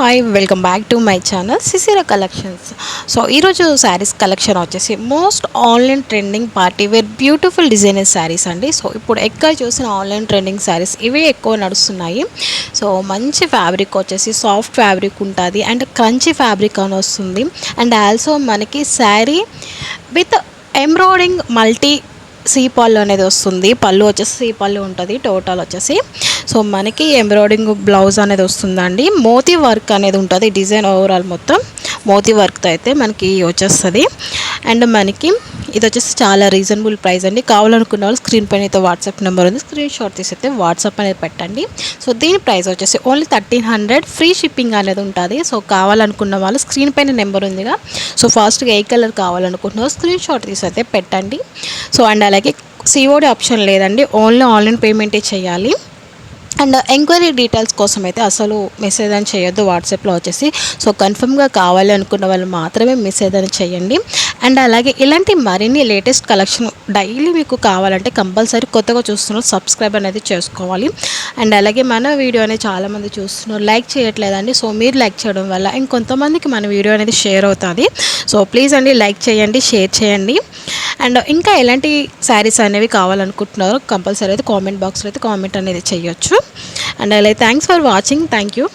Hi welcome back to my channel Sisira collections. So ఈరోజు saris collection వచ్చేసి most online trending party wear beautiful designer saris అండి. So ఇప్పుడు ఎక్కడ చూసిన ఆన్లైన్ ట్రెండింగ్ శారీస్ ఇవే ఎక్కువ నడుస్తున్నాయి. సో మంచి ఫ్యాబ్రిక్ వచ్చేసి సాఫ్ట్ ఫ్యాబ్రిక్ ఉంటుంది అండ్ క్రంచీ ఫ్యాబ్రిక్ అని వస్తుంది. అండ్ ఆల్సో మనకి శారీ విత్ ఎంబ్రాయిడింగ్ మల్టీ పళ్ళు అనేది వస్తుంది. పళ్ళు వచ్చేసి పళ్ళు ఉంటుంది టోటల్ వచ్చేసి. సో మనకి ఎంబ్రాయిడింగ్ బ్లౌజ్ అనేది వస్తుందండి. మోతీ వర్క్ అనేది ఉంటుంది. డిజైన్ ఓవరాల్ మొత్తం మోతీ వర్క్తో అయితే మనకి వచ్చేస్తుంది. అండ్ మనకి ఇది వచ్చేసి చాలా రీజనబుల్ ప్రైస్ అండి. కావాలనుకున్న వాళ్ళు స్క్రీన్ పైన అయితే వాట్సాప్ నెంబర్ ఉంది, స్క్రీన్ షాట్ తీసి అయితే వాట్సాప్ అనేది పెట్టండి. సో దీని ప్రైస్ వచ్చేసి ఓన్లీ 1300, ఫ్రీ షిప్పింగ్ అనేది ఉంటుంది. సో కావాలనుకున్న వాళ్ళు స్క్రీన్ పైన నెంబర్ ఉందిగా, సో ఫాస్ట్గా ఏ కలర్ కావాలనుకుంటున్నారో స్క్రీన్ షాట్ తీసి అయితే పెట్టండి. సో అండ్ అలాగే సిఓడి ఆప్షన్ లేదండి, ఓన్లీ ఆన్లైన్ పేమెంటే చేయాలి. అండ్ ఎంక్వైరీ డీటెయిల్స్ కోసం అయితే అసలు మెసేజ్ అని చేయొద్దు వాట్సాప్లో వచ్చేసి. సో కన్ఫర్మ్గా కావాలి అనుకున్న వాళ్ళు మాత్రమే మెసేజ్ అని చేయండి. అండ్ అలాగే ఇలాంటి మరిన్ని లేటెస్ట్ కలెక్షన్ డైలీ మీకు కావాలంటే కంపల్సరీ కొత్తగా చూస్తున్నారు సబ్స్క్రైబ్ అనేది చేసుకోవాలి. అండ్ అలాగే మన వీడియో అనేది చాలామంది చూస్తున్నారు, లైక్ చేయట్లేదండి. సో మీరు లైక్ చేయడం వల్ల ఇంకొంతమందికి మన వీడియో అనేది షేర్ అవుతుంది. సో ప్లీజ్ అండి లైక్ చేయండి, షేర్ చేయండి. అండ్ ఇంకా ఎలాంటి శారీస్ అనేవి కావాలనుకుంటున్నారో కంపల్సరీ అయితే కామెంట్ బాక్స్లో అయితే కామెంట్ అనేది చేయొచ్చు. అండ్ అలాగే thanks for watching. Thank you.